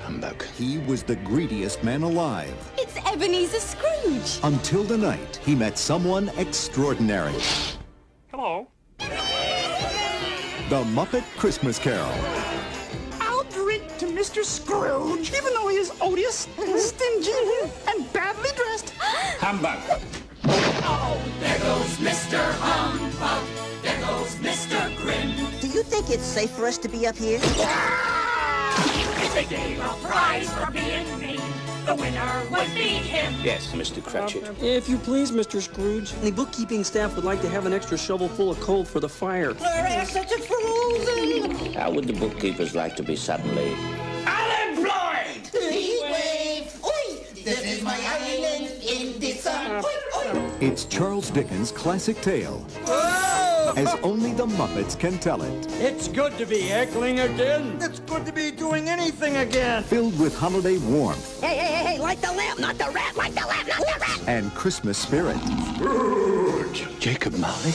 Humbug. He was the greediest man alive. It's Ebenezer Scrooge. Until the night he met someone extraordinary. Hello. The Muppet Christmas Carol. I'll drink to Mr. Scrooge, even though he is odious, stingy, and badly dressed. Humbug. Oh, there goes Mr. Humbug. There goes Mr. Grin. Do you think it's safe for us to be up here? If they gave a prize for being mean, the winner would be him. Yes, Mr. Cratchit. If you please, Mr. Scrooge, the bookkeeping staff would like to have an extra shovel full of coal for the fire. Such a frozen. How would the bookkeepers like to be suddenly Unemployed! Heat wave. Oi! This is my island in the sun. It's Charles Dickens' classic tale, as only the Muppets can tell it. It's good to be heckling again. It's good to be doing anything again. Filled with holiday warmth Hey, light the lamp, not the rat, light the lamp, not the rat. and Christmas spirit. Jacob Marley?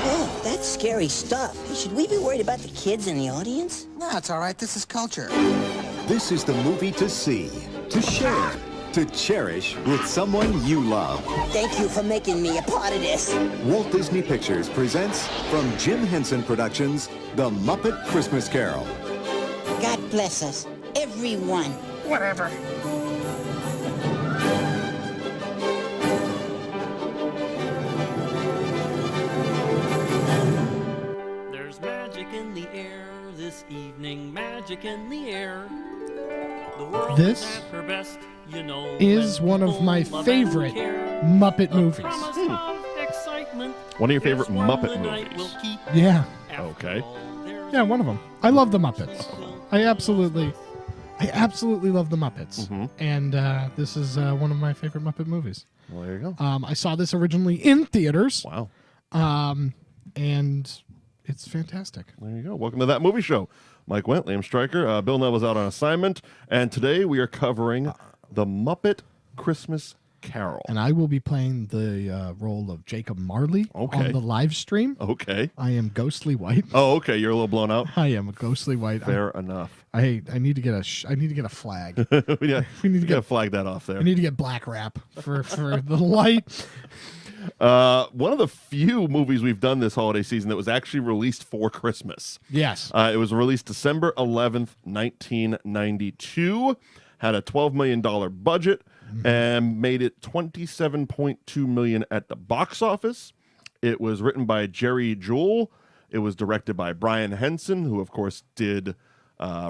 Oh, that's scary stuff. Should we be worried about the kids in the audience? No, it's all right. This is culture. This is the movie to see, to share, to cherish with someone you love. Thank you for making me a part of this. Walt Disney Pictures presents, from Jim Henson Productions, The Muppet Christmas Carol. God bless us, everyone. Whatever. There's magic in the air this evening, magic in the air. The world This is at her best, you know, is when one of people my love favorite and care. Muppet The movies. promise of excitement One of your favorite is one Muppet the night movies. will keep. Yeah. After Okay. all, there's Yeah, one of them. I love the Muppets. I absolutely love the Muppets. Mm-hmm. And this is one of my favorite Muppet movies. Well, there you go. I saw this originally in theaters. Wow. And it's fantastic. There you go. Welcome to That Movie Show. Mike Wendt, Liam Stryker. Bill Neville's out on assignment. And today we are covering the Muppet Christmas Carol. And I will be playing the role of Jacob Marley on the live stream. Okay. I am Ghostly White. Oh, okay. You're a little blown out. I am a Ghostly White. Fair enough. I need to get a flag. Yeah, We need to gotta flag that off there. I need to get black wrap for the light. One of the few movies we've done this holiday season that was actually released for Christmas. Yes. It was released December 11th, 1992. Had a $12 million budget and made it $27.2 million at the box office. It was written by Jerry Juhl. It was directed by Brian Henson, who, of course, did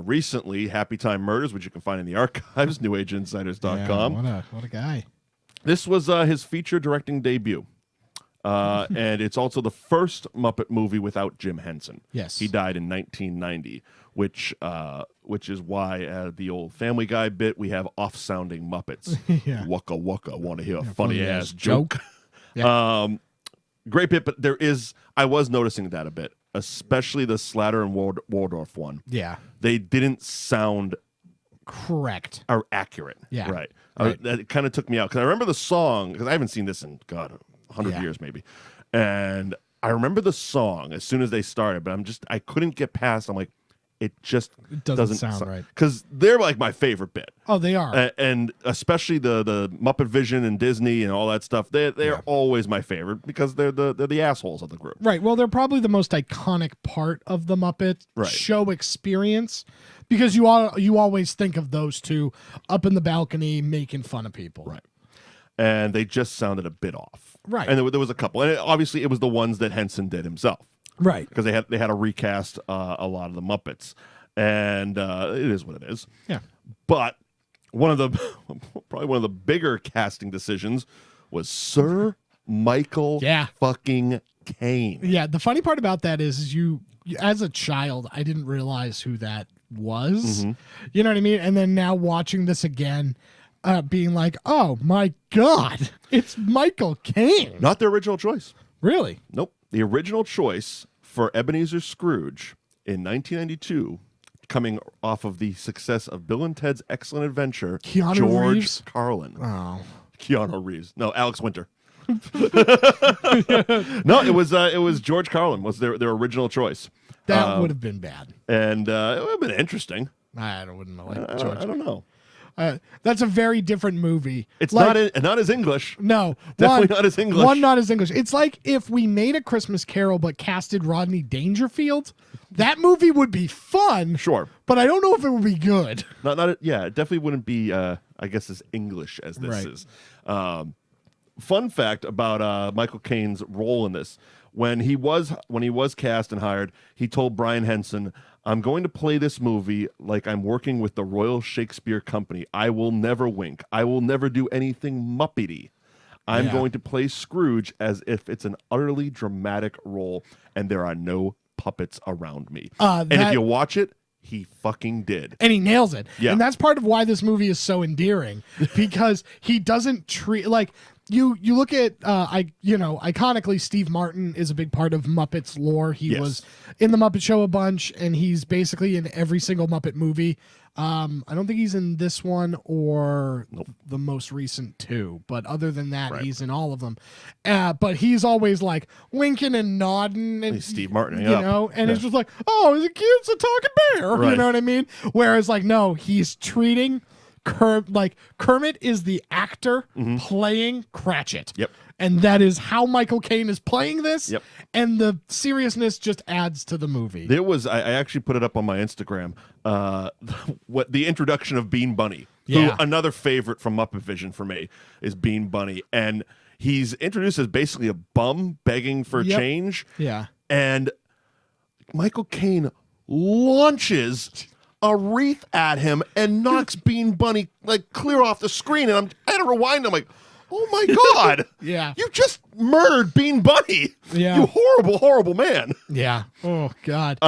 recently Happy Time Murders, which you can find in the archives, NewAgeInsiders.com. Yeah, what a guy. This was his feature directing debut. And it's also the first Muppet movie without Jim Henson. Yes. He died in 1990, which is why the old Family Guy bit, we have off-sounding Muppets. Yeah. Wugga wugga, want to hear a funny-ass joke. joke. Yeah. Great bit, but I was noticing that a bit, especially the Slatter and Waldorf one. Yeah. They didn't sound Correct. are accurate. Yeah. Right. Right. That kind of took me out because I remember the song, because I haven't seen this in, God, 100 Yeah. years maybe. And I remember the song as soon as they started, but I couldn't get past. I'm like, it just doesn't sound right. Because they're like my favorite bit. Oh, they are. And especially the Muppet Vision and Disney and all that stuff. They're always my favorite because they're the assholes of the group. Right. Well, they're probably the most iconic part of the Muppet show experience because you always think of those two up in the balcony making fun of people. Right. And they just sounded a bit off. Right. And there was a couple. And obviously it was the ones that Henson did himself. Right. Because they had to recast a lot of the Muppets. And it is what it is. Yeah. But probably one of the bigger casting decisions was Sir Michael fucking Caine. Yeah, the funny part about that is you as a child, I didn't realize who that was. Mm-hmm. You know what I mean? And then now watching this again, being like, oh my God, it's Michael Caine. Not the original choice. Really? Nope. The original choice for Ebenezer Scrooge in 1992, coming off of the success of Bill and Ted's Excellent Adventure, Keanu George Reeves? Carlin. Oh. Keanu Reeves. No, Alex Winter. No, it was George Carlin was their original choice. That would have been bad. And it would have been interesting. I wouldn't know. Like I don't know. That's a very different movie. It's like, not as English. No, definitely not as English. One, not as English. It's like if we made a Christmas Carol but casted Rodney Dangerfield. That movie would be fun. Sure, but I don't know if it would be good. Yeah, it definitely wouldn't be. I guess as English as this is. Fun fact about Michael Caine's role in this: when he was cast and hired, he told Brian Henson, "I'm going to play this movie like I'm working with the Royal Shakespeare Company. I will never wink. I will never do anything Muppety. I'm going to play Scrooge as if it's an utterly dramatic role, and there are no puppets around me." And if you watch it, he fucking did. And he nails it. Yeah. And that's part of why this movie is so endearing, because he doesn't treat like you look at iconically Steve Martin is a big part of Muppets lore. He was in the Muppet Show a bunch, and he's basically in every single Muppet movie. I don't think he's in this one or the most recent two, but other than that, he's in all of them. But he's always like winking and nodding, and he's Steve Martin, and it's just like, oh, the kid's a talking bear, you know what I mean? Whereas, like, no, he's treating Kermit is the actor playing Cratchit. Yep. And that is how Michael Caine is playing this. Yep. And the seriousness just adds to the movie. There was I actually put it up on my Instagram. What the introduction of Bean Bunny, who another favorite from Muppet Vision for me is Bean Bunny, and he's introduced as basically a bum begging for change. Yeah. And Michael Caine launches a wreath at him and knocks Bean Bunny like clear off the screen, and I had to rewind. I'm like, oh my God. Yeah. You just murdered Bean Bunny. Yeah. You horrible, horrible man. Yeah. Oh God.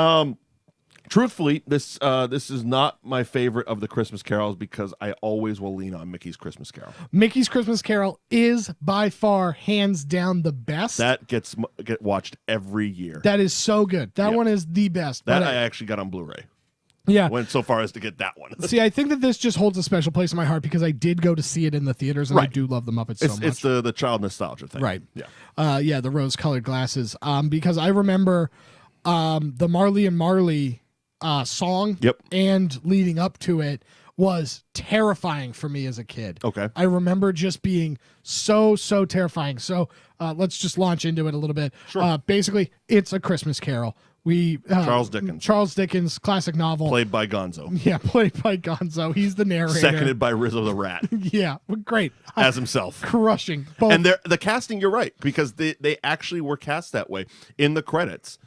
Truthfully, this is not my favorite of the Christmas carols because I always will lean on Mickey's Christmas Carol. Mickey's Christmas Carol is by far, hands down, the best. That get watched every year. That is so good. That one is the best. That I actually got on Blu-ray. Yeah. Went so far as to get that one. See, I think that this just holds a special place in my heart because I did go to see it in the theaters, and I do love the Muppets so much. It's the child nostalgia thing. Right. Yeah. The rose-colored glasses. Because I remember the Marley and Marley song and leading up to it was terrifying for me as a kid. Okay. I remember just being so terrifying. So let's just launch into it a little bit. Sure. Basically, it's a Christmas Carol. Charles Dickens. Charles Dickens, classic novel. Played by Gonzo. Yeah, played by Gonzo. He's the narrator. Seconded by Rizzo the Rat. Yeah, great. As himself. Crushing. Both. And the casting, you're right, because they actually were cast that way in the credits.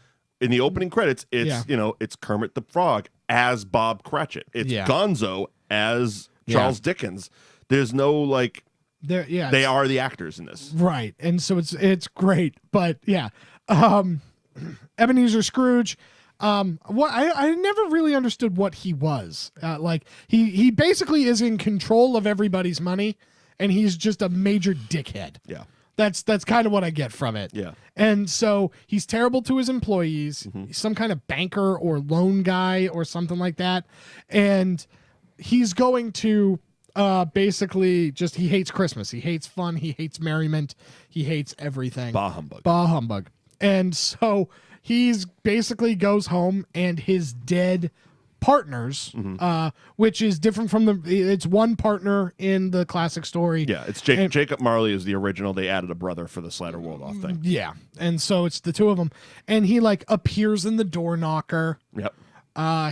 In the opening credits, it's Kermit the Frog as Bob Cratchit. It's Gonzo as Charles Dickens. There's no they are the actors in this. Right. And so it's great. But yeah. Ebenezer Scrooge, I never really understood what he was. He basically is in control of everybody's money, and he's just a major dickhead. Yeah. That's kind of what I get from it. Yeah. And so he's terrible to his employees. He's some kind of banker or loan guy or something like that. And he's going to basically just, he hates Christmas. He hates fun. He hates merriment. He hates everything. Bah humbug. Bah humbug. And so he's basically goes home, and his dead partners, which is different from it's one partner in the classic story. Yeah, it's Jacob Marley is the original. They added a brother for the Slider World Off thing. Yeah, and so it's the two of them, and he appears in the door knocker. Yep.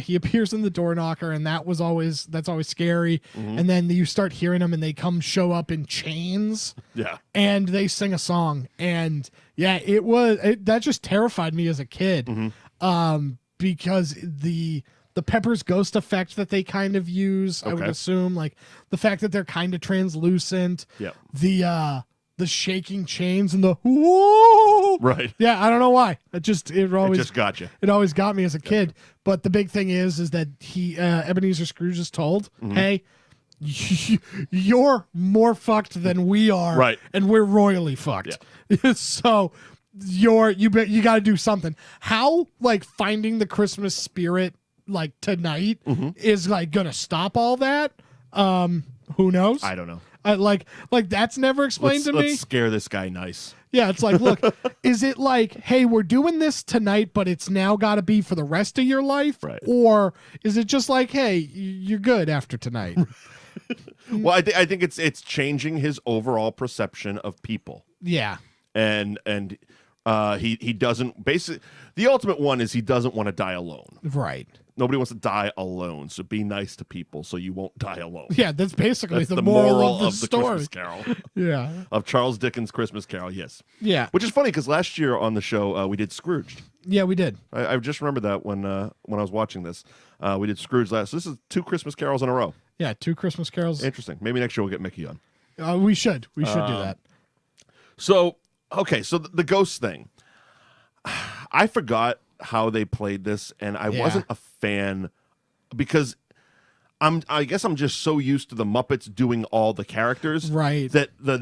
He appears in the door knocker, and that's always scary. And then you start hearing them, and they show up in chains. Yeah. And they sing a song, and yeah, that just terrified me as a kid. Because the Pepper's ghost effect that they kind of use, I would assume, the fact that they're kind of translucent. Yeah. The shaking chains and the whoa. Right. Yeah, I don't know why. It just got you. It always got me as a kid. But the big thing is that Ebenezer Scrooge is told, hey, you're more fucked than we are. Right. And we're royally fucked. Yeah. So you got to do something. How finding the Christmas spirit tonight is gonna stop all that? Who knows? I don't know. Like that's never explained to me. Let's scare this guy nice. Yeah, it's like, look, is it like, hey, we're doing this tonight, but it's now got to be for the rest of your life? Right. Or is it just like, hey, you're good after tonight? Well, I think it's changing his overall perception of people. Yeah. And he doesn't basically, the ultimate one is he doesn't want to die alone. Right. Nobody wants to die alone, so be nice to people so you won't die alone. Yeah, that's basically That's the moral of the the story. Christmas Carol. Yeah. Of Charles Dickens' Christmas Carol, yes. Yeah. Which is funny because last year on the show we did Scrooge. Yeah, we did. I just remembered that when I was watching this. We did Scrooge last. So this is 2 Christmas carols in a row. Yeah, 2 Christmas carols. Interesting. Maybe next year we'll get Mickey on. We should. We should do that. So, okay, so the ghost thing. I forgot how they played this, and I wasn't a fan because I guess I'm just so used to the Muppets doing all the characters, right? That the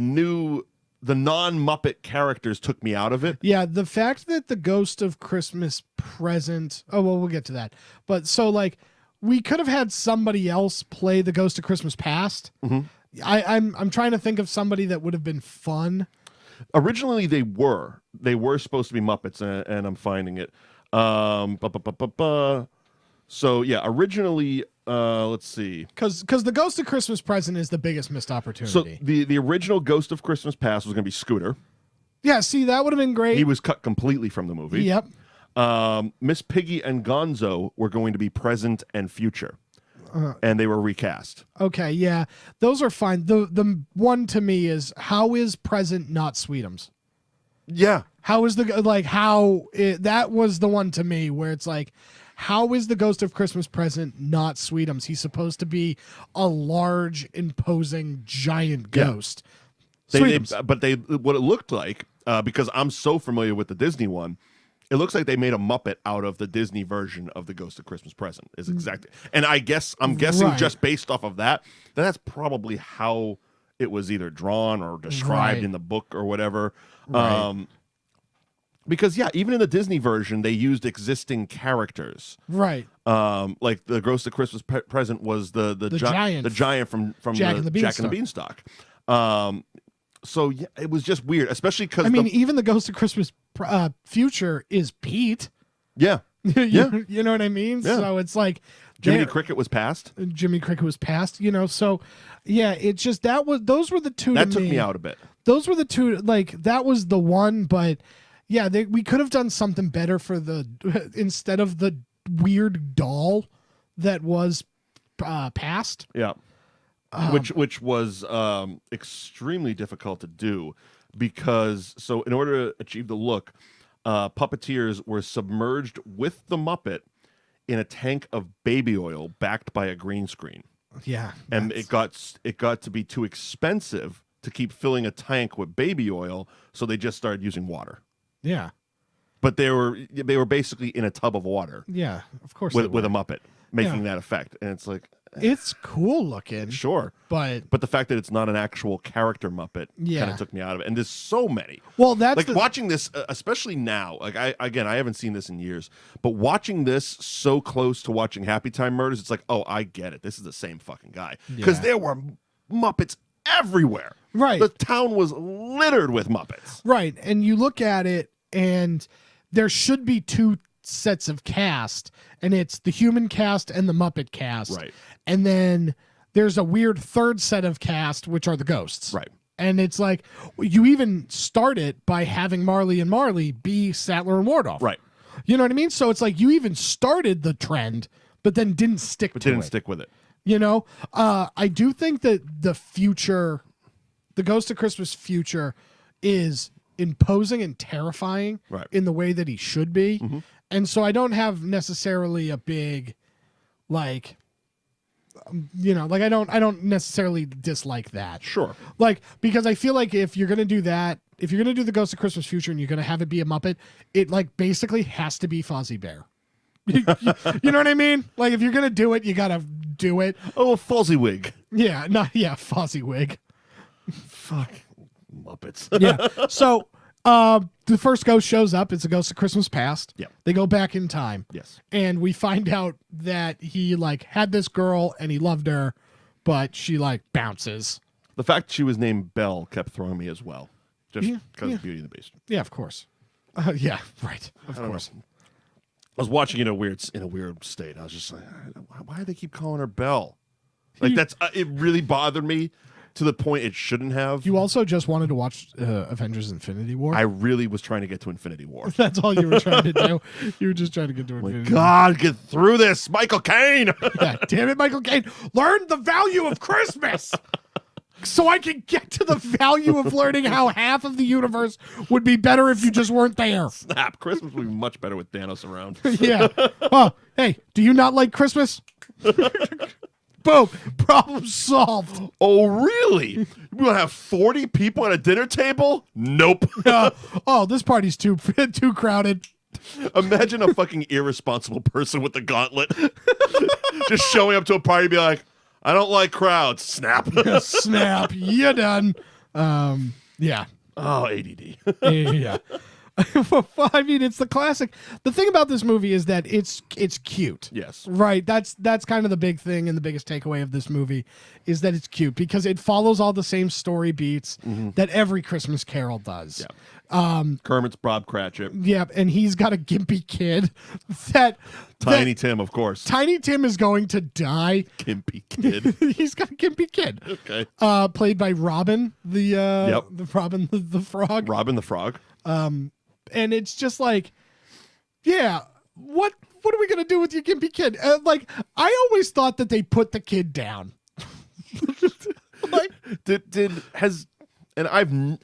non-Muppet characters took me out of it. Yeah, the fact that the Ghost of Christmas Present. Oh well, we'll get to that. But so like, we could have had somebody else play the Ghost of Christmas Past. Mm-hmm. I'm trying to think of somebody that would have been fun. Originally, they were supposed to be Muppets, and I'm finding it. So yeah, originally, let's see, because the Ghost of Christmas Present is the biggest missed opportunity. So the original Ghost of Christmas Past was going to be Scooter. Yeah, see, that would have been great. He was cut completely from the movie. Yep. Miss Piggy and Gonzo were going to be present and future, and they were recast. Okay, yeah, those are fine. The one to me is, how is present not Sweetums? Yeah. How is that was the one to me where it's like, how is the Ghost of Christmas Present not Sweetums? He's supposed to be a large, imposing, giant ghost. What it looked like, because I'm so familiar with the Disney one, it looks like they made a Muppet out of the Disney version of the Ghost of Christmas Present. Is exactly, and I'm guessing Right. just based off of that's probably how it was either drawn or described Right. in the book or whatever. Right. Because yeah, even in the Disney version, they used existing characters. Right. Like the Ghost of Christmas Present was the giant from Jack and the Jack and the Beanstalk. So yeah, it was just weird, especially because even the Ghost of Christmas Future is Pete. Yeah. You know what I mean? Yeah. So it's like Jiminy Cricket was passed. Jimmy Cricket was passed, so yeah, it's just those were the two That to took me out a bit. Those were the two, like that was the one, but yeah, we could have done something better for instead of the weird doll that was passed. Yeah. Which was extremely difficult to do because in order to achieve the look, puppeteers were submerged with the Muppet in a tank of baby oil backed by a green screen. Yeah. And it got to be too expensive to keep filling a tank with baby oil, so they just started using water. Yeah. But they were basically in a tub of water. Yeah, of course. With a Muppet making that effect. And it's like, it's cool looking. Sure. But the fact that it's not an actual character Muppet kind of took me out of it. And there's so many. Well, that's like watching this, especially now, like I haven't seen this in years, but watching this so close to watching Happy Time Murders, it's like, oh, I get it. This is the same fucking guy. Because there were Muppets everywhere. Right. The town was littered with Muppets. Right. And you look at it and there should be 2 sets of cast, and it's the human cast and the Muppet cast. Right. And then there's a weird 3rd set of cast, which are the ghosts. Right. And it's like, you even start it by having Marley and Marley be Sattler and Wardolph. Right. You know what I mean? So it's like you even started the trend, but then didn't stick with it. You know? I do think that the Ghost of Christmas Future is imposing and terrifying in the way that he should be. Mm-hmm. And so I don't have necessarily a big, like, I don't necessarily dislike that. Sure. Like, because I feel like if you're going to do that, if you're going to do the Ghost of Christmas Future and you're going to have it be a Muppet, it like basically has to be Fozzie Bear. You know what I mean? Like, if you're going to do it, you got to do it. Oh, a Fozzie wig. Yeah. Fozzie wig. Fuck. Muppets. Yeah. So the first ghost shows up. It's a Ghost of Christmas Past. Yeah. They go back in time. Yes. And we find out that he like had this girl and he loved her, but she like bounces. The fact she was named Belle kept throwing me as well, just because of Beauty and the Beast. Yeah, of course. Yeah, right. Of course. I was watching it in a weird state. I was just like, why do they keep calling her Belle? Like that's it really bothered me to the point it shouldn't have. You also just wanted to watch Avengers Infinity War? I really was trying to get to Infinity War. That's all you were trying to do. You were just trying to get to Infinity War. God, get through this, Michael Caine. Yeah, damn it, Michael Caine. Learn the value of Christmas. So I can get to the value of learning how half of the universe would be better if you just weren't there. Snap. Christmas would be much better with Thanos around. Yeah. Oh, hey, do you not like Christmas? Boom. Problem solved. Oh, really? We're going to have 40 people at a dinner table? Nope. This party's too crowded. Imagine a fucking irresponsible person with the gauntlet just showing up to a party and be like, I don't like crowds. Snap. Snap. You're done. Yeah. Oh, ADD. Yeah. I mean, it's the classic. The thing about this movie is that it's cute. Yes. Right. That's kind of the big thing and the biggest takeaway of this movie is that it's cute because it follows all the same story beats that every Christmas Carol does. Yeah. Kermit's Bob Cratchit. Yeah, and he's got a gimpy kid Tiny Tim, of course. Tiny Tim is going to die. Gimpy kid. He's got a gimpy kid. Okay. Played by Robin, the Robin the Frog. Robin the Frog. And it's just like, yeah, what are we gonna do with your gimpy kid? Like, I always thought that they put the kid down. Like,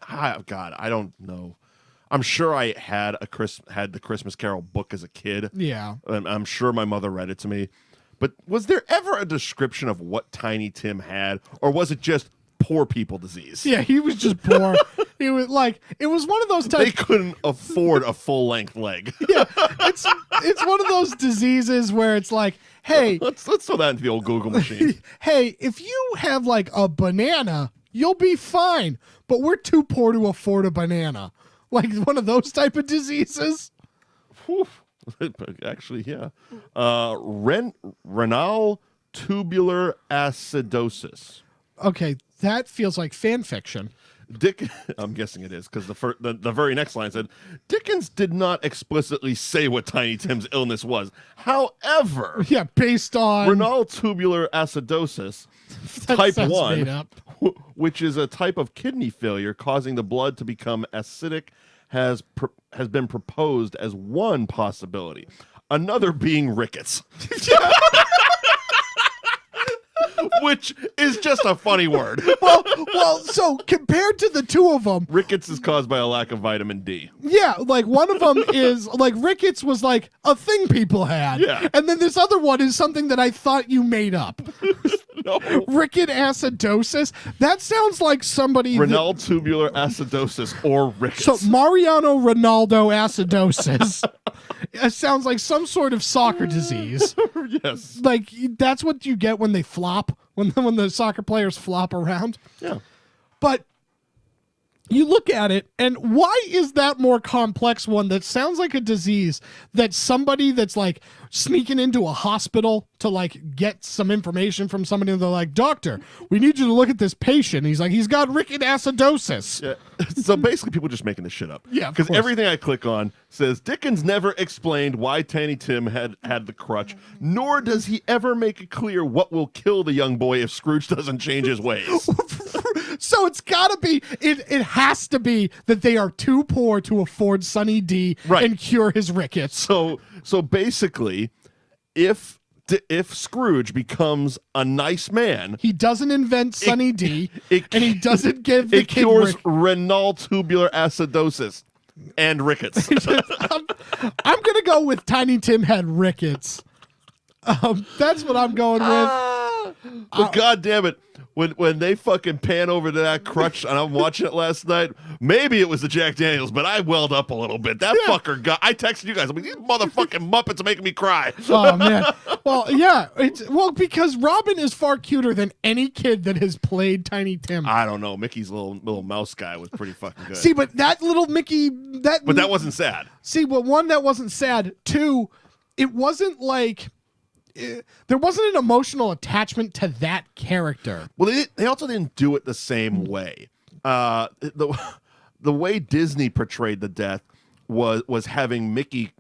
I don't know. I'm sure I had the Christmas Carol book as a kid. Yeah. And I'm sure my mother read it to me. But was there ever a description of what Tiny Tim had, or was it just poor people disease? Yeah, he was just poor. It was one of those types. They couldn't afford a full-length leg. Yeah, it's one of those diseases where it's like, hey, let's throw that into the old Google machine. Hey, if you have like a banana, you'll be fine. But we're too poor to afford a banana. Like one of those type of diseases. Whew. Actually, yeah. Renal tubular acidosis. Okay, that feels like fan fiction. I'm guessing it is because the very next line said Dickens did not explicitly say what Tiny Tim's illness was. However, yeah, based on renal tubular acidosis, type 1, which is a type of kidney failure causing the blood to become acidic, has been proposed as one possibility. Another being rickets. Which is just a funny word. Well, so compared to the two of them, rickets is caused by a lack of vitamin D. Yeah, like one of them is like rickets was like a thing people had. Yeah. And then this other one is something that I thought you made up. No. Ricket acidosis. That sounds like somebody renal tubular acidosis or rickets. So Mariano Ronaldo acidosis. It sounds like some sort of soccer disease. Yes. Like that's what you get when they flop, when the soccer players flop around. Yeah. But you look at it, and why is that more complex one that sounds like a disease that somebody that's like sneaking into a hospital to like get some information from somebody and they're like, doctor, we need you to look at this patient. He's like, he's got ricket acidosis. Yeah. So basically people just making this shit up. Yeah, because everything I click on says Dickens never explained why Tiny Tim had the crutch, nor does he ever make it clear what will kill the young boy if Scrooge doesn't change his ways. So it's gotta be, it has to be that they are too poor to afford Sunny D and cure his rickets. So basically, if Scrooge becomes a nice man, he doesn't invent Sunny D, and he doesn't give the it kid cures renal tubular acidosis and rickets. I'm gonna go with Tiny Tim had rickets. That's what I'm going with. But God damn it, when they fucking pan over to that crutch, and I'm watching it last night, maybe it was the Jack Daniels, but I welled up a little bit. That fucker got. I texted you guys. I'm like, these motherfucking Muppets are making me cry. Oh man. Well, yeah. Because Robin is far cuter than any kid that has played Tiny Tim. I don't know. Mickey's little mouse guy was pretty fucking good. See, but that little Mickey, but that wasn't sad. See, but one, that wasn't sad. Two, it wasn't like there wasn't an emotional attachment to that character. Well, they also didn't do it the same way. The way Disney portrayed the death was having Mickey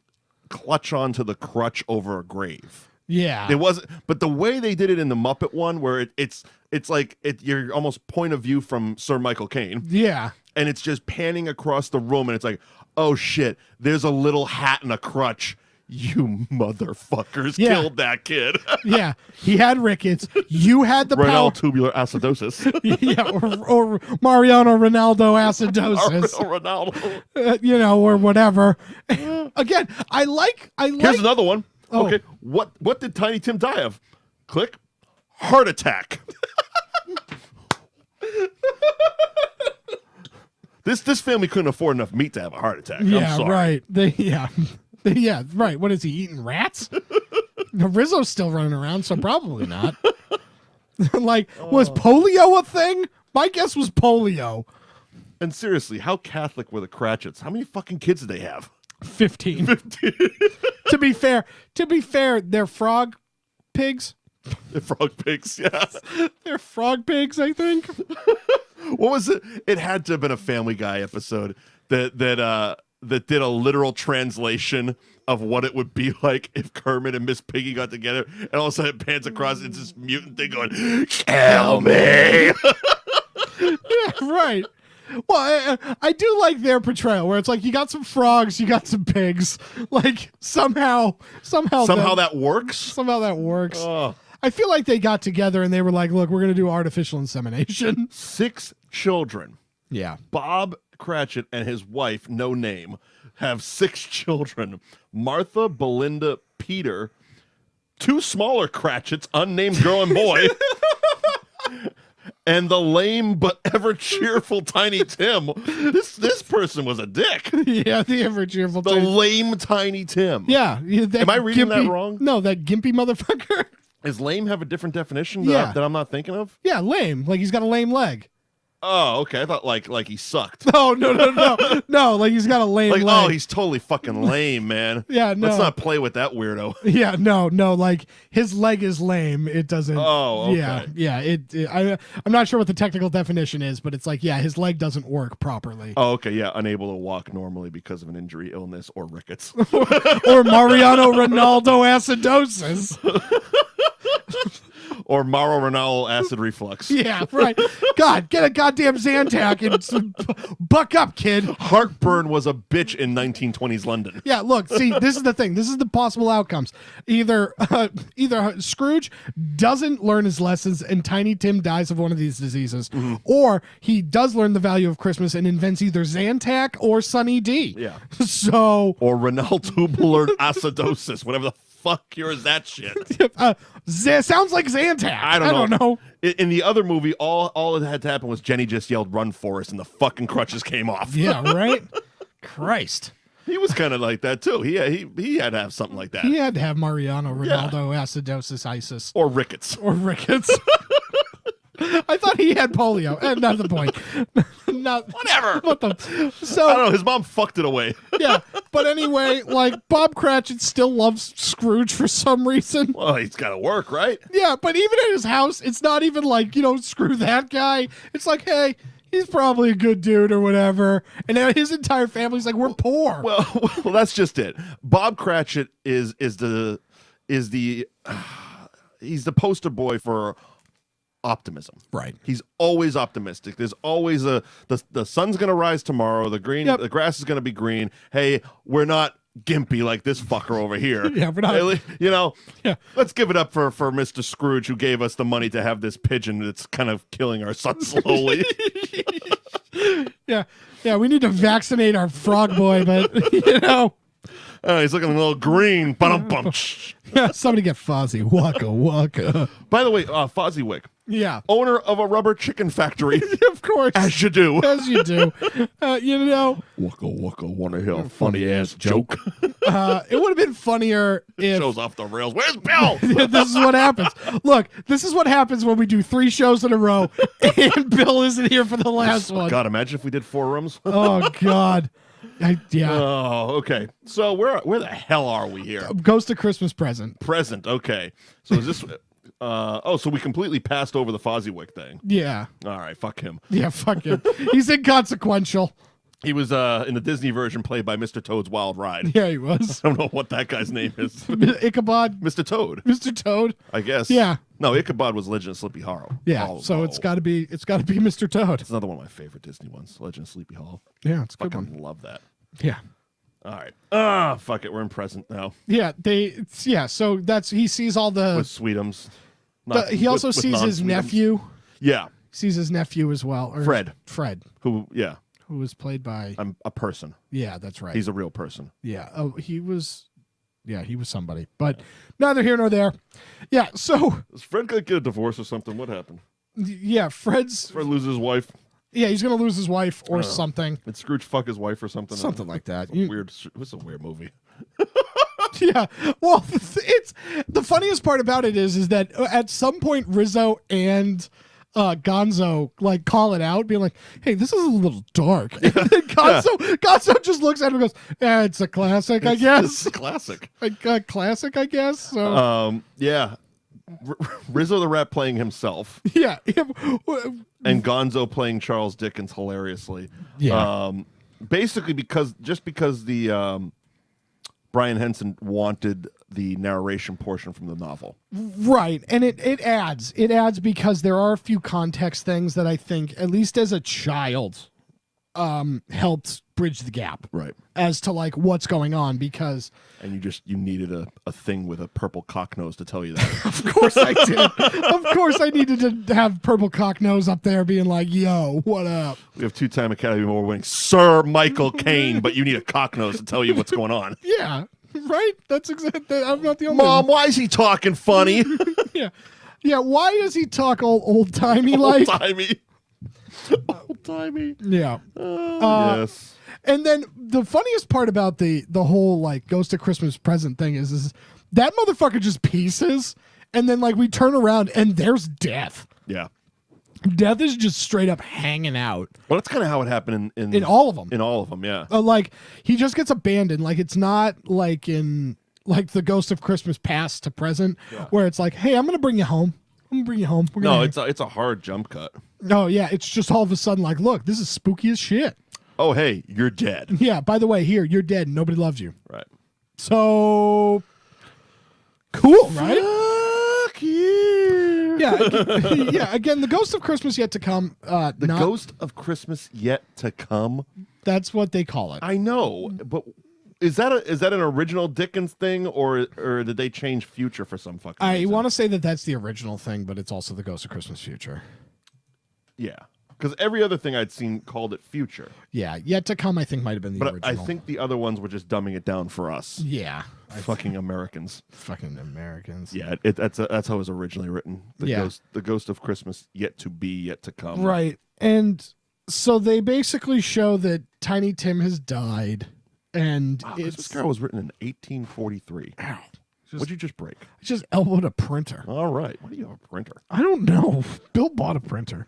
clutch onto the crutch over a grave. Yeah, it wasn't. But the way they did it in the Muppet one, where it's like you're almost point of view from Sir Michael Caine. Yeah, and it's just panning across the room, and it's like, oh shit, there's a little hat and a crutch. You motherfuckers killed that kid. Yeah, he had rickets. You had the renal power. tubular acidosis. Yeah, or Mariano Ronaldo acidosis. Ronaldo. Or whatever. Again, I like. Here's another one. Oh. Okay, what did Tiny Tim die of? Click. Heart attack. This family couldn't afford enough meat to have a heart attack. Yeah, I'm sorry. right. Yeah, right. What is he eating? Rats? No, Rizzo's still running around, so probably not. Was polio a thing? My guess was polio. And seriously, how Catholic were the Cratchits? How many fucking kids did they have? 15. To be fair, they're frog pigs. They're frog pigs, yeah. They're frog pigs, I think. What was it? It had to have been a Family Guy episode that did a literal translation of what it would be like if Kermit and Miss Piggy got together, and all of a sudden it pans across, it's this mutant thing going, "Kill me!" Yeah, right. Well, I do like their portrayal, where it's like you got some frogs, you got some pigs. Like somehow that works. Somehow that works. Oh. I feel like they got together and they were like, "Look, we're going to do artificial insemination." 6 children. Yeah. Bob Cratchit and his wife, no name, have 6 children. Martha, Belinda, Peter, 2 smaller Cratchits, unnamed girl and boy, and the lame but ever cheerful Tiny Tim. This person was a dick. Yeah, the ever cheerful. The lame Tiny Tim. Yeah. Am I reading that wrong? No, that gimpy motherfucker. Does lame have a different definition Yeah. that I'm not thinking of? Yeah, lame. Like he's got a lame leg. Oh, okay. I thought like he sucked. No. No, like he's got a lame leg. Oh, he's totally fucking lame, man. Yeah, no. Let's not play with that weirdo. Yeah, no, like his leg is lame. It doesn't. Oh, okay. Yeah. I'm not sure what the technical definition is, but it's like, yeah, his leg doesn't work properly. Oh, okay. Yeah, unable to walk normally because of an injury, illness, or rickets. Or Mariano Ronaldo acidosis. Or Mauro Ronaldo acid reflux. Yeah, right. God, get a goddamn Zantac and buck up, kid. Heartburn was a bitch in 1920s London. Yeah, look, see, this is the thing. This is the possible outcomes. Either Scrooge doesn't learn his lessons and Tiny Tim dies of one of these diseases, or he does learn the value of Christmas and invents either Zantac or Sunny D. Yeah. So. Or renal tubular acidosis, whatever the fuck cures that shit. Sounds like Zantac. I don't know. In the other movie, all that had to happen was Jenny just yelled, "Run, Forrest," and the fucking crutches came off. Yeah, right? Christ. He was kind of like that, too. He had to have something like that. He had to have Mariano Ronaldo acidosis ISIS. Or rickets. I thought he had polio. Not the point. Whatever. So I don't know. His mom fucked it away. Yeah, but anyway, like Bob Cratchit still loves Scrooge for some reason. Well, he's got to work, right? Yeah, but even at his house, it's not even like, screw that guy. It's like, hey, he's probably a good dude or whatever. And now his entire family's like, we're poor. Well, that's just it. Bob Cratchit is the he's the poster boy for optimism. Right. He's always optimistic. There's always the sun's going to rise tomorrow. The grass is going to be green. Hey, we're not gimpy like this fucker over here. Yeah, we're not. Yeah. Let's give it up for Mr. Scrooge, who gave us the money to have this pigeon that's kind of killing our son slowly. Yeah, we need to vaccinate our frog boy, but he's looking a little green. Ba-dum-bum. Yeah, somebody get Fozzie. Waka waka. By the way, Fozzie, yeah, owner of a rubber chicken factory. Of course, as you do. Waka waka. Want to hear a funny ass joke? It would have been funnier if show's off the rails. Where's Bill? This is what happens. Look, this is what happens when we do 3 shows in a row and Bill isn't here for the last one. God, imagine if we did 4 rooms. Oh God. Yeah. Oh, okay. So where the hell are we here? Ghost of Christmas Present. Present. Okay. So is this? So we completely passed over the Fozzie thing. Yeah. All right. Fuck him. Yeah. Fuck him. He's inconsequential. He was in the Disney version played by Mr. Toad's Wild Ride. Yeah, he was. I don't know what that guy's name is. Ichabod. Mr. Toad. Mr. Toad. I guess. Yeah. No, Ichabod was Legend of Sleepy Hollow. Yeah. So it's got to be Mr. Toad. It's another one of my favorite Disney ones, Legend of Sleepy Hollow. Yeah, it's a good Fucking one. love that. Yeah. All right. Fuck it. We're in present now. Yeah. So he sees all the. With Sweetums. He also sees his nephew. Yeah. Sees his nephew as well. Or Fred. Fred. Who was played by a person. Yeah, that's right. He's a real person. Yeah. Oh, he was somebody. But neither here nor there. Yeah, so Is Fred gonna get a divorce or something? What happened? Yeah, Fred loses his wife. Yeah, he's gonna lose his wife or something. Did Scrooge fuck his wife or something? Something like that. It's a weird movie. Yeah. Well, it's the funniest part about it is that at some point Rizzo and Gonzo like call it out, being like, "Hey, this is a little dark." And then Gonzo just looks at him and goes, "Yeah, it's a classic, I guess." It's a classic. Classic, I guess. So, yeah. Rizzo the Rat playing himself. Yeah. And Gonzo playing Charles Dickens hilariously. Yeah. Basically because the Brian Henson wanted the narration portion from the novel. Right. And it adds because there are a few context things that I think, at least as a child, helped bridge the gap. Right. As to like what's going on, because and you needed a thing with a purple cock nose to tell you that. Of course I did. Of course I needed to have purple cock nose up there being like, "Yo, what up?" We have 2-time Academy Award winning Sir Michael Caine, but you need a cock nose to tell you what's going on. Yeah. Right? That's exactly. I'm not the only Mom, one. why is he talking funny? Yeah. Yeah, why does he talk old-timey like? Old-timey. Old-timey. Yeah. Yes. And then the funniest part about the whole like Ghost of Christmas Present thing is that motherfucker just pieces, and then like we turn around and there's Death. Yeah. Death is just straight up hanging out. Well, that's kind of how it happened in all of them. In all of them, yeah. Like he just gets abandoned. Like it's not like in like the Ghost of Christmas Past to Present, where it's like, "Hey, I'm gonna bring you home. I'm gonna bring you home." No, it's a hard jump cut. No, yeah, it's just all of a sudden like, "Look, this is spooky as shit." Oh, hey, you're dead. Yeah, by the way, here, you're dead. Nobody loves you. Right. So cool, right? Fuck you. Yeah, again, the Ghost of Christmas Yet to Come. Ghost of Christmas Yet to Come. That's what they call it. I know, but is that an original Dickens thing, or did they change Future for some fucking I reason? want to say that that's the original thing, but it's also the Ghost of Christmas Future. Yeah. Because every other thing I'd seen called it Future. Yeah, Yet to Come, I think, might have been the original. I think the other ones were just dumbing it down for us. Yeah. Fucking Americans. Fucking Americans. Yeah, that's how it was originally written. The Ghost of Christmas Yet to Come. Right. And so they basically show that Tiny Tim has died. And Christmas Carol was written in 1843. Ow. What'd you just break? I just elbowed a printer. All right. What do you have, a printer? I don't know. Bill bought a printer.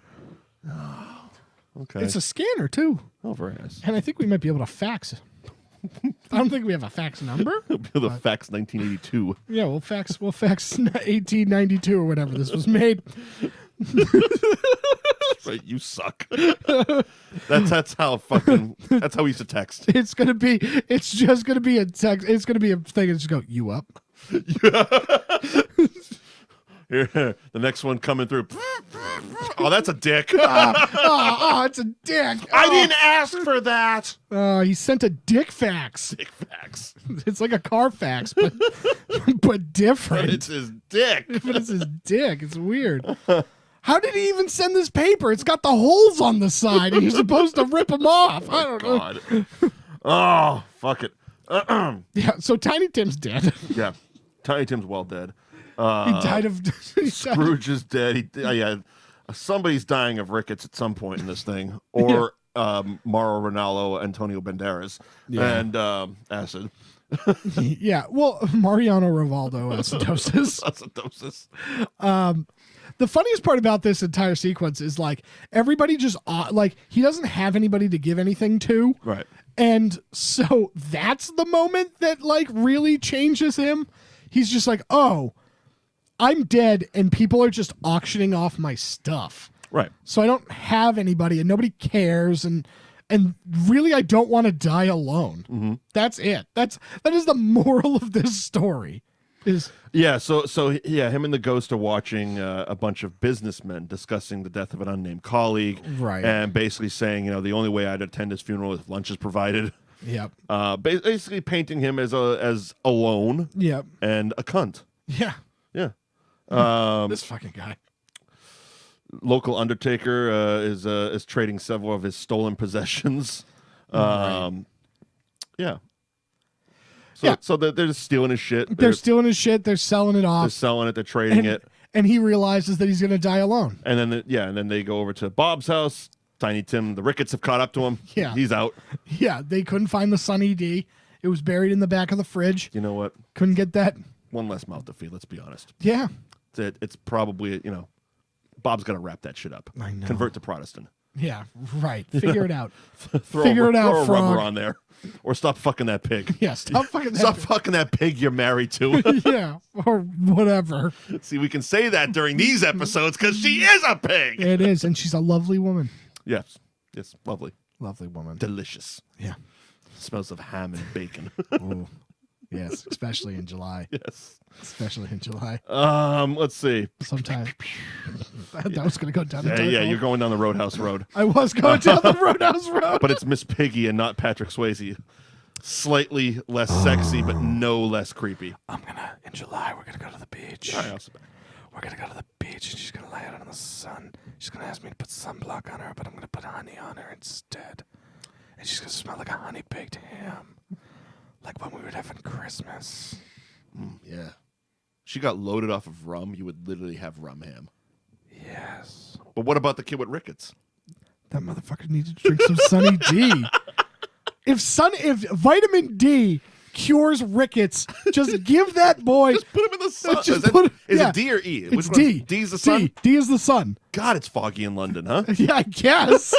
Okay. It's a scanner too. Oh, very nice. And I think we might be able to fax it. I don't think we have a fax number. Be able to fax 1982. Yeah, we'll fax 1892 or whenever this was made. Right, you suck. That's how we used to text. It's just gonna be a text. It's gonna be a thing. It's just go, "You up?" Here, the next one coming through. Oh, that's a dick. It's a dick. I didn't ask for that. He sent a dick fax. Dick fax. It's like a car fax, but different. But it's his dick. But it's his dick. It's weird. How did he even send this paper? It's got the holes on the side, and you're supposed to rip them off. I don't know. Oh, fuck it. Yeah, so Tiny Tim's dead. Yeah, Tiny Tim's well dead. He died of... Scrooge is dead. Somebody's dying of rickets at some point in this thing. Or Mauro Ronaldo, Antonio Banderas, and acid. Yeah, well, Mariano Rivaldo acidosis. Acidosis. The funniest part about this entire sequence is like everybody just like he doesn't have anybody to give anything to. Right. And so that's the moment that like really changes him. He's just like, oh, I'm dead and people are just auctioning off my stuff. Right. So I don't have anybody and nobody cares. And really, I don't want to die alone. Mm-hmm. That's it. That is the moral of this story. So him and the ghost are watching a bunch of businessmen discussing the death of an unnamed colleague, right? And basically saying, the only way I'd attend his funeral is if lunch is provided. Yep. Basically painting him as alone. Yep. And a cunt. Yeah. Yeah. This fucking guy. Local undertaker is trading several of his stolen possessions. Right. Yeah. So they're just stealing his shit. They're stealing his shit. They're selling it off. They're selling it. They're trading it. And he realizes that he's going to die alone. And then and then they go over to Bob's house. Tiny Tim, the Ricketts have caught up to him. Yeah. He's out. Yeah, they couldn't find the Sunny D. It was buried in the back of the fridge. You know what? Couldn't get that. One less mouth to feed, let's be honest. Yeah. It's probably, Bob's got to wrap that shit up. I know. Convert to Protestant. Yeah, right. Figure it out. Throw Figure it out, a frog. rubber on there. Or stop fucking that pig. Yeah, stop fucking that Stop pig. fucking that pig you're married to. Yeah, or whatever. See, we can say that during these episodes because she is a pig. It is, and she's a lovely woman. Yes, lovely. Lovely woman. Delicious. Yeah. Smells of ham and bacon. Ooh. Yes, especially in July. Yes. Especially in July. Let's see. Sometime. That was going to go down the Yeah, you're going down the Roadhouse Road. I was going down the Roadhouse Road. But it's Miss Piggy and not Patrick Swayze. Slightly less sexy, but no less creepy. In July, we're going to go to the beach. All right, We're going to go to the beach, and she's going to lay out in the sun. She's going to ask me to put sunblock on her, but I'm going to put honey on her instead. And she's going to smell like a honey-baked ham. Like what we would have on Christmas. Yeah. She got loaded off of rum. You would literally have rum ham. Yes. But what about the kid with rickets? That motherfucker needs to drink some Sunny D. If vitamin D cures rickets, just give that boy. Just put him in the sun. Is it D or E? It's D. D's the sun? D is the sun. God, it's foggy in London, huh? Yeah, I guess.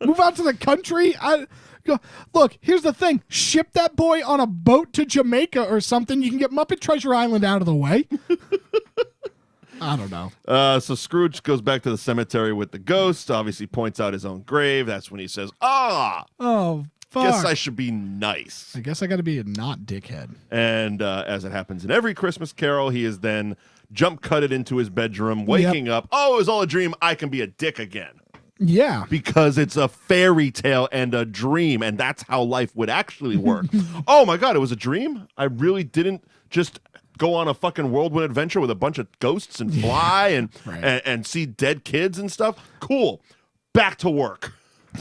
Move out to the country. Look, here's the thing. Ship that boy on a boat to Jamaica or something. You can get Muppet Treasure Island out of the way. I don't know. So Scrooge goes back to the cemetery with the ghost, obviously points out his own grave. That's when he says, oh, fuck. Guess I should be nice. I guess I got to be a not dickhead. And as it happens in every Christmas Carol, he is then jump cutted into his bedroom, waking up. Oh, it was all a dream. I can be a dick again. Yeah. Because it's a fairy tale and a dream, and that's how life would actually work. Oh my God, it was a dream? I really didn't just go on a fucking whirlwind adventure with a bunch of ghosts and fly and see dead kids and stuff? Cool. Back to work.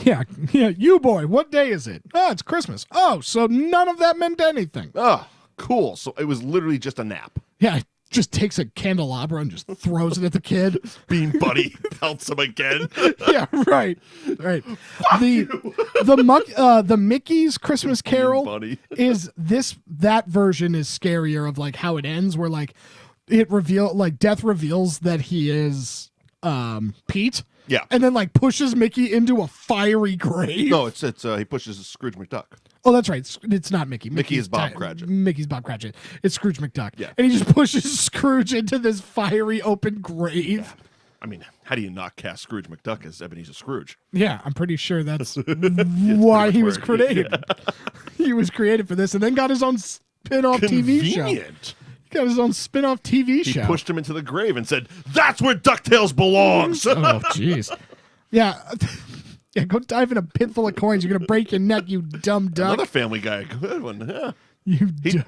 Yeah, you boy, what day is it? Oh, it's Christmas. Oh, so none of that meant anything. Oh, cool. So it was literally just a nap. Yeah, just takes a candelabra and just throws it at the kid. Bean Buddy pelts him again. Yeah, right. The Mickey's Christmas Carol is that version is scarier of like how it ends, where like death reveals that he is Pete. Yeah. And then like pushes Mickey into a fiery grave. No, it's he pushes Scrooge McDuck. Oh, that's right. It's not Mickey. Mickey is Bob Cratchit. Mickey's Bob Cratchit. It's Scrooge McDuck. Yeah. And he just pushes Scrooge into this fiery open grave. Yeah. I mean, how do you not cast Scrooge McDuck as Ebenezer Scrooge? Yeah, I'm pretty sure that's why he was created. Yeah. He was created for this and then got his own spin-off TV show. He got his own spin-off TV show. He pushed him into the grave and said, "That's where DuckTales belongs." Oh, jeez. Yeah. Yeah, go dive in a pit full of coins. You're going to break your neck, you dumb duck. Another Family Guy. Good one. Yeah.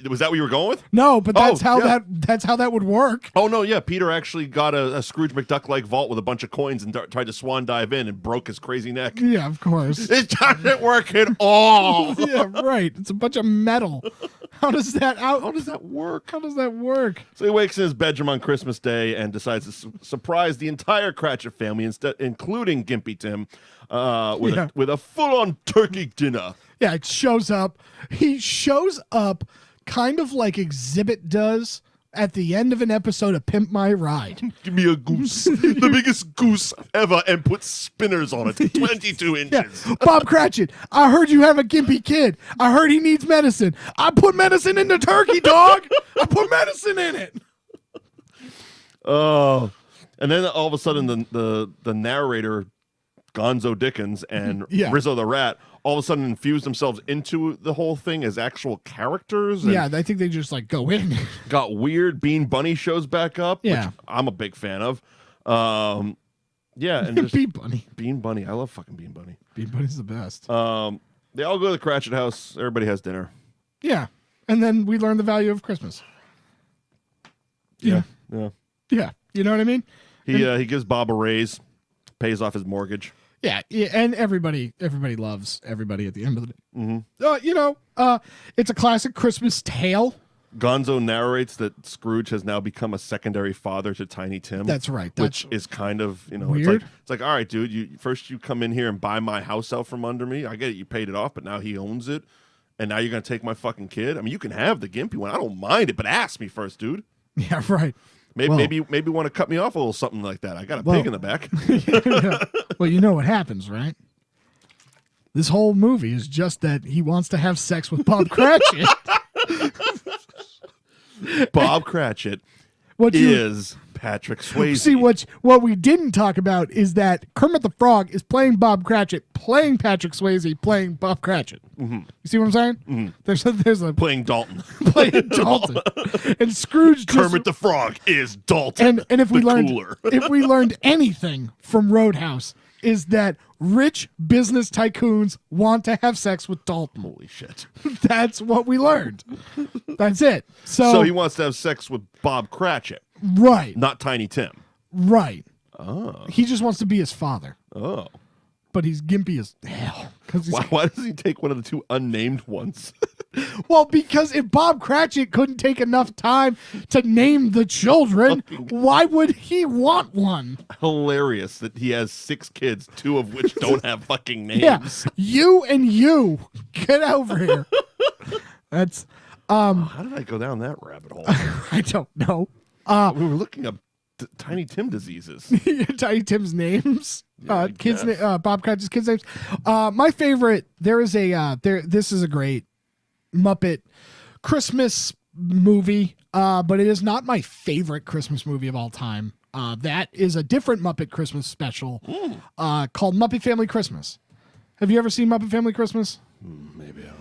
Was that what you were going with? No, but that's how that would work. Oh, no, yeah. Peter actually got a Scrooge McDuck-like vault with a bunch of coins and tried to swan dive in and broke his crazy neck. Yeah, of course. It doesn't work at all. Yeah, right. It's a bunch of metal. How does that work? How does that work? So he wakes in his bedroom on Christmas Day and decides to surprise the entire Cratchit family, including Gimpy Tim, with a full-on turkey dinner. Yeah, it shows up. He shows up kind of like Exhibit does at the end of an episode of Pimp My Ride. Give me a goose. The biggest goose ever, and put spinners on it. 22 inches. Yeah. Bob Cratchit, I heard you have a gimpy kid. I heard he needs medicine. I put medicine in the turkey, dog. I put medicine in it. Oh. And then all of a sudden the narrator, Gonzo Dickens, and Rizzo the Rat all of a sudden infused themselves into the whole thing as actual characters. Yeah, I think they just like go in. Got weird. Bean Bunny shows back up, which I'm a big fan of. Yeah, and just Bean Bunny. I love fucking Bean Bunny. Bean Bunny's the best. They all go to the Cratchit house. Everybody has dinner. Yeah, and then we learn the value of Christmas. Yeah. You know what I mean? He gives Bob a raise, pays off his mortgage. Yeah, and everybody loves everybody at the end of the day. It's a classic Christmas tale. Gonzo narrates that Scrooge has now become a secondary father to Tiny Tim. That's right. Which is kind of, weird. It's like, all right, dude, you come in here and buy my house out from under me. I get it, you paid it off, but now he owns it, and now you're gonna take my fucking kid. I mean, you can have the gimpy one. I don't mind it, but ask me first, dude. Yeah, right. Maybe want to cut me off a little something like that. I got a pig in the back. Yeah. Well, you know what happens, right? This whole movie is just that he wants to have sex with Bob Cratchit. Bob Cratchit is Patrick Swayze. See, what we didn't talk about is that Kermit the Frog is playing Bob Cratchit, playing Patrick Swayze, playing Bob Cratchit. Mm-hmm. You see what I'm saying? Mm-hmm. There's a playing Dalton. Playing Dalton. And Scrooge Kermit the Frog is Dalton. And if we learned anything from Roadhouse, is that rich business tycoons want to have sex with Dalton. Holy shit. That's what we learned. That's it. So he wants to have sex with Bob Cratchit. Right. Not Tiny Tim. Right. Oh. He just wants to be his father. Oh. But he's gimpy as hell. Why does he take one of the two unnamed ones? Well, because if Bob Cratchit couldn't take enough time to name the children, why would he want one? Hilarious that he has 6 kids, 2 of which don't have fucking names. Yeah, you get over here. That's how did I go down that rabbit hole? I don't know. We were looking up Tiny Tim diseases. Tiny Tim's names. Yeah, Bob Cratchit's kids' names. My favorite. This is a great Muppet Christmas movie, but it is not my favorite Christmas movie of all time. That is a different Muppet Christmas special called Muppet Family Christmas. Have you ever seen Muppet Family Christmas? Maybe, I don't know.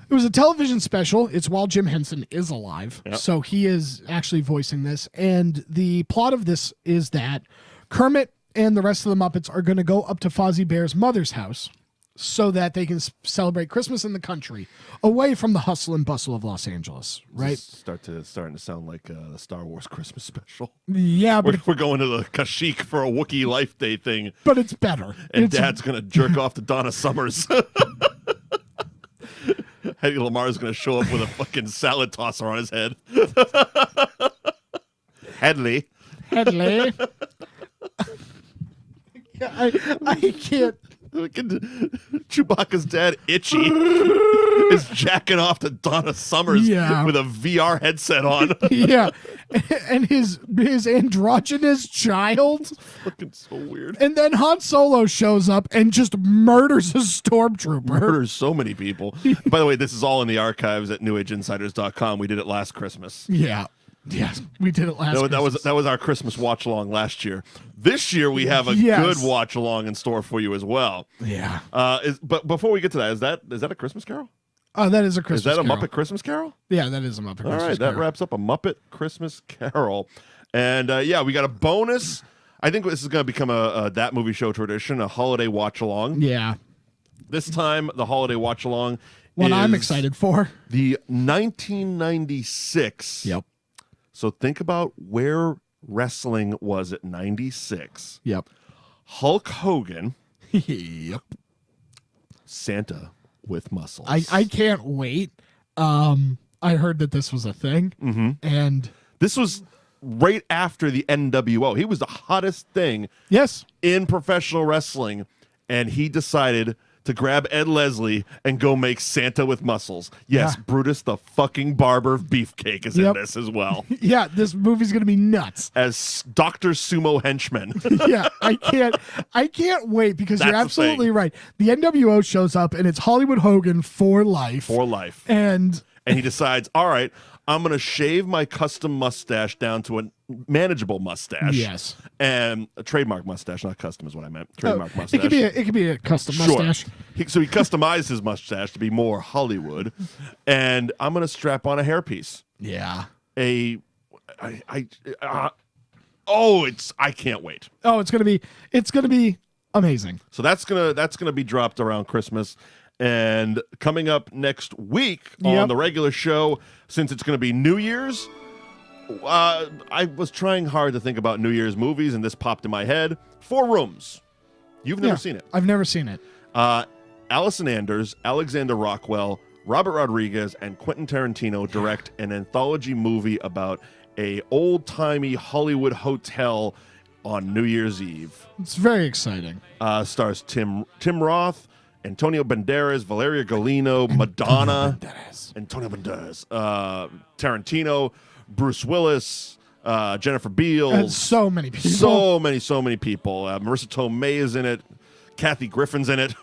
It was a television special. It's while Jim Henson is alive, so he is actually voicing this. And the plot of this is that Kermit and the rest of the Muppets are going to go up to Fozzie Bear's mother's house so that they can celebrate Christmas in the country, away from the hustle and bustle of Los Angeles, right? Starting to sound like the Star Wars Christmas special. Yeah, but we're going to the Kashyyyk for a Wookiee Life Day thing. But it's better. And Dad's going to jerk off to Donna Summers. Eddie Lamar's going to show up with a fucking salad tosser on his head. Headley. I can't. Chewbacca's dad, Itchy, is jacking off to Donna Summers with a VR headset on. Yeah. And his androgynous child. Fucking so weird. And then Han Solo shows up and just murders a stormtrooper. Murders so many people. By the way, this is all in the archives at newageinsiders.com. We did it last Christmas. Yeah. Yes, we did it last Christmas. That was our Christmas watch along last year. This year we have a good watch along in store for you as well. Yeah. But before we get to that, is that a Christmas Carol? Oh, that is a Christmas Carol. Is that a Carol. Muppet Christmas Carol? Yeah, that is a Muppet Christmas Carol. All right, that wraps up a Muppet Christmas Carol. And we got a bonus. I think this is going to become a That Movie Show tradition, a holiday watch along. Yeah. This time, the holiday watch along What I'm excited for. The 1996. Yep. So think about where wrestling was at 96. Yep. Hulk Hogan. Yep. Santa with muscles. I can't wait. I heard that this was a thing. Mm-hmm. And this was right after the NWO. He was the hottest thing in professional wrestling. And he decided to grab Ed Leslie and go make Santa with muscles. Yes, Yeah. Brutus the fucking barber of Beefcake is in this as well. Yeah, this movie's gonna be nuts. As Dr. Sumo Henchman. Yeah, I can't wait because That's you're the absolutely thing. right. The NWO shows up and it's Hollywood Hogan for life. For life. And he decides, all right, I'm going to shave my custom mustache down to a manageable mustache. Yes. And a trademark mustache, not custom is what I meant. Trademark mustache. It could be a custom mustache. So he customized his mustache to be more Hollywood. And I'm going to strap on a hairpiece. Yeah. I can't wait. Oh, it's gonna be amazing. So that's gonna be dropped around Christmas. And coming up next week on the regular show, since it's going to be New Year's, I was trying hard to think about New Year's movies, and this popped in my head. 4 Rooms. You've never seen it. I've never seen it. Allison Anders, Alexander Rockwell, Robert Rodriguez, and Quentin Tarantino direct an anthology movie about a old-timey Hollywood hotel on New Year's Eve. It's very exciting. Stars Tim Roth, Antonio Banderas, Valeria Golino, Madonna, Antonio Banderas, Tarantino, Bruce Willis, Jennifer Beals. And so many people. So many people. Marissa Tomei is in it. Kathy Griffin's in it.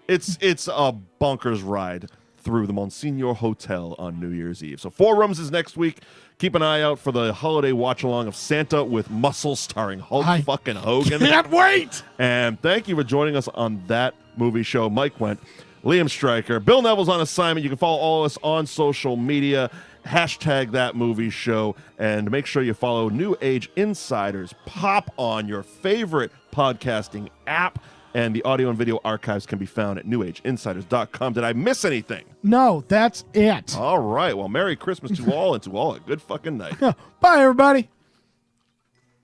It's a bonkers ride through the Monsignor Hotel on New Year's Eve. So 4 Rooms is next week. Keep an eye out for the holiday watch-along of Santa with Muscle starring Hulk fucking Hogan. Can't wait! And thank you for joining us on that movie show. Mike Wendt, Liam Stryker, Bill Neville's on assignment. You can follow all of us on social media. Hashtag that movie show. And make sure you follow New Age Insiders. Pop on your favorite podcasting app. And the audio and video archives can be found at newageinsiders.com. Did I miss anything? No, that's it. All right. Well, Merry Christmas to all, and to all a good fucking night. Bye, everybody.